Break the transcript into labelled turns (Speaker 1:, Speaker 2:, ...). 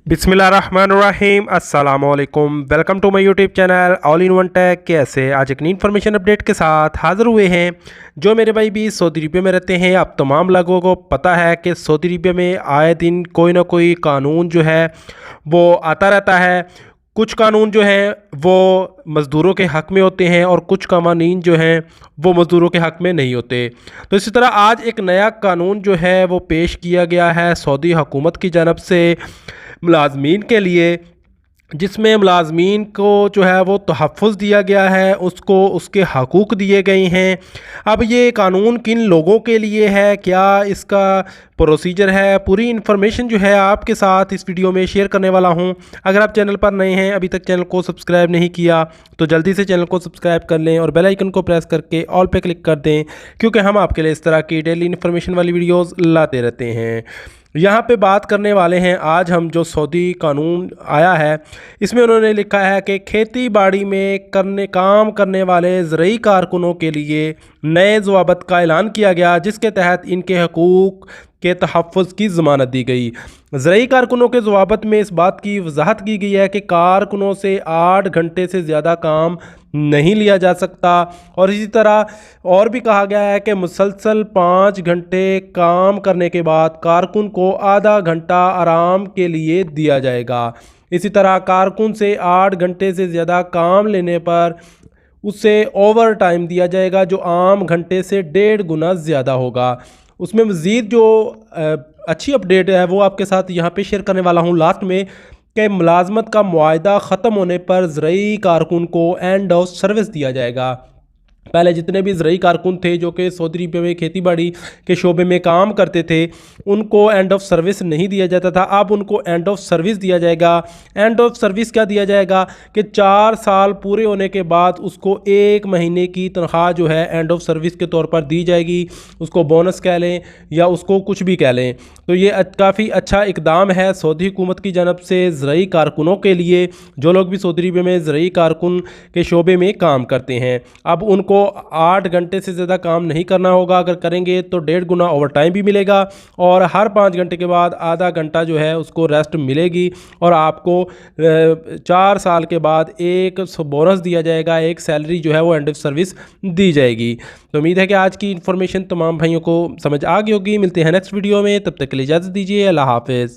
Speaker 1: बिस्मिल्लाहिर्रहमानिर्रहीम अस्सलामुअलैकुम। Welcome to my YouTube channel all in one tech. कैसे आज एक नई इन्फॉर्मेशन अपडेट के साथ हाज़िर हुए हैं। जो मेरे भाई भी सऊदी अरबिया में रहते हैं, अब तमाम लोगों को पता है कि सऊदी अरबिया में आए दिन कोई ना कोई कानून जो है वो आता रहता है। कुछ कानून जो हैं वो मज़दूरों के हक़ में होते हैं और कुछ कानून जो हैं वो मज़दूरों के हक़ में नहीं होते। तो इसी तरह आज एक नया कानून जो है वो पेश किया गया है सऊदी हुकूमत की जानब से मुलाजमीन के लिए, जिसमें मुलाजमीन को जो है वो तहफ़्फ़ुज़ दिया गया है, उसको उसके हकूक़ दिए गए हैं। अब ये कानून किन लोगों के लिए है, क्या इसका प्रोसीजर है, पूरी इन्फॉर्मेशन जो है आपके साथ इस वीडियो में शेयर करने वाला हूं। अगर आप चैनल पर नए हैं, अभी तक चैनल को सब्सक्राइब नहीं किया, तो जल्दी से चैनल को सब्सक्राइब कर लें और बेल आइकन को प्रेस करके ऑल पे क्लिक कर दें, क्योंकि हम आपके लिए इस तरह की डेली इन्फॉर्मेशन वाली वीडियोज़ लाते रहते हैं। यहाँ पे बात करने वाले हैं आज हम जो सऊदी कानून आया है, इसमें उन्होंने लिखा है कि खेती बाड़ी में काम करने वाले ज़रूरी कारकुनों के लिए नए ज़वाबत का ऐलान किया गया, जिसके तहत इनके हकूक़ के तहफ़्फ़ुज़ की ज़मानत दी गई। ज़रूरी कारकुनों के ज़वाबत में इस बात की वजाहत की गई है कि कारकुनों से 8 घंटे से ज़्यादा काम नहीं लिया जा सकता, और इसी तरह और भी कहा गया है कि मुसलसल 5 घंटे काम करने के बाद कारकुन को आधा घंटा आराम के लिए दिया जाएगा। इसी तरह कारकुन से 8 घंटे से ज़्यादा काम लेने पर उसे ओवर टाइम दिया जाएगा, जो आम घंटे से 1.5 गुना ज़्यादा होगा। उसमें मज़ीद जो अच्छी अपडेट है वो आपके साथ यहाँ पे शेयर करने वाला हूँ लास्ट में, कि मुलाजमत का मुआहदा ख़त्म होने पर ज़रूरी कारकुन को एंड ऑफ सर्विस दिया जाएगा। पहले जितने भी ज़रूरी कारकुन थे जो कि सऊदी अरब में खेती बाड़ी के शोबे में काम करते थे, उनको एंड ऑफ सर्विस नहीं दिया जाता था, अब उनको एंड ऑफ सर्विस दिया जाएगा। एंड ऑफ सर्विस क्या दिया जाएगा कि 4 साल पूरे होने के बाद उसको 1 महीने की तनख्वाह जो है एंड ऑफ सर्विस के तौर पर दी जाएगी। उसको बोनस कह लें या उसको कुछ भी कह लें। तो ये काफ़ी अच्छा इकदाम है सऊदी हुकूमत की जानब से ज़रूरी कारकुनों के लिए, जो लोग भी सऊदी अरब में ज़रूरी कारकुन के शोबे में काम करते हैं। अब उनको 8 घंटे से ज़्यादा काम नहीं करना होगा, अगर करेंगे तो 1.5 गुना ओवर टाइम भी मिलेगा, और हर 5 घंटे के बाद आधा घंटा जो है उसको रेस्ट मिलेगी, और आपको 4 साल के बाद एक बोनस दिया जाएगा, एक सैलरी जो है वो एंड ऑफ सर्विस दी जाएगी। तो उम्मीद है कि आज की इन्फॉर्मेशन तमाम भाइयों को समझ आ गई होगी। मिलते हैं नेक्स्ट वीडियो में, तब तक के लिए इजाज़त दीजिए। अल्लाह हाफ़िज़।